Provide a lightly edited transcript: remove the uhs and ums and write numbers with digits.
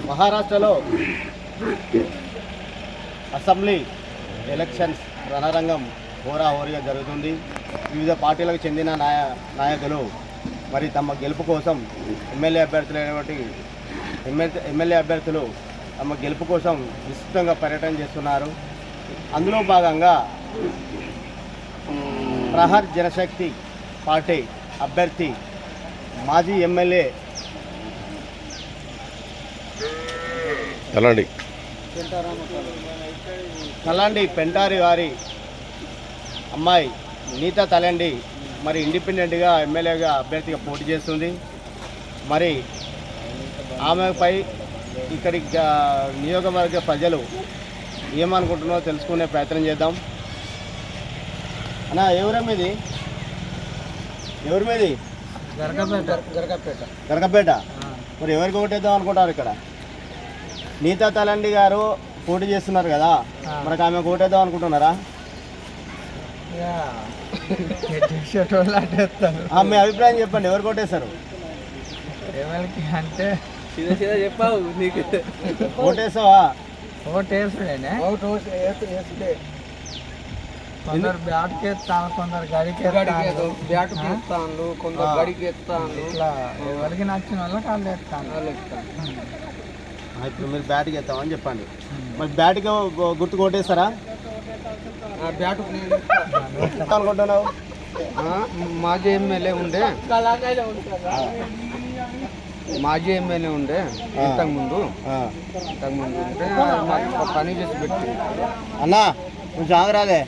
మహారాష్ట్రలో assembly elections రణరంగం హోరాహోరీగా జరుగుతుంది. వివిధ పార్టీలకు చెందిన నాయకులు మరి తమ గెలుపు కోసం ఎమ్మెల్యే అభ్యర్థులు తమ గెలుపు కోసం విస్తృతంగా పర్యటన చేస్తున్నారు. అందులో భాగంగా ప్రహార్ జనశక్తి పార్టీ అభ్యర్థి మాజీ ఎమ్మెల్యే తలాండి పెంటారి వారి అమ్మాయి నీతా తలండి మరి ఇండిపెండెంట్గా ఎమ్మెల్యేగా అభ్యర్థిగా పోటీ చేస్తుంది. మరి ఆమెపై ఇక్కడి నియోజకవర్గ ప్రజలు ఏమనుకుంటున్నారో తెలుసుకునే ప్రయత్నం చేద్దాం. అన్నా ఎవరి మీది గరగపేట. మరి ఎవరికి ఓటేద్దాం అనుకుంటారు? ఇక్కడ నీతా తలండి గారు పోటీ చేస్తున్నారు కదా, మనకు ఆమె ఓటేద్దాం అనుకుంటున్నారా? మీ అభిప్రాయం చెప్పండి, ఎవరు కొట్టేస్తారు? అంటే చెప్పావు నీకు ఓటేసావా? కొందరు బ్యాట్కి ఎత్తాను, కొందరు గడికి ఎత్తాను, కొందరు గడికి ఎత్తాను. ఇట్లా ఎవరికి నచ్చిన వాళ్ళకి వాళ్ళు ఎత్తాను. ఇప్పుడు మీరు బ్యాట్కి ఎత్తామని చెప్పండి. మరి బ్యాట్కి గుర్తు కొట్టేస్తారా? బ్యాట్ అనుకుంటున్నావు? మాజీ ఎమ్మెల్యే ఉండే ఇంతకుముందు ఉంటే పని చేసి పెట్టి అన్నా కొంచెం ఆగరాదే.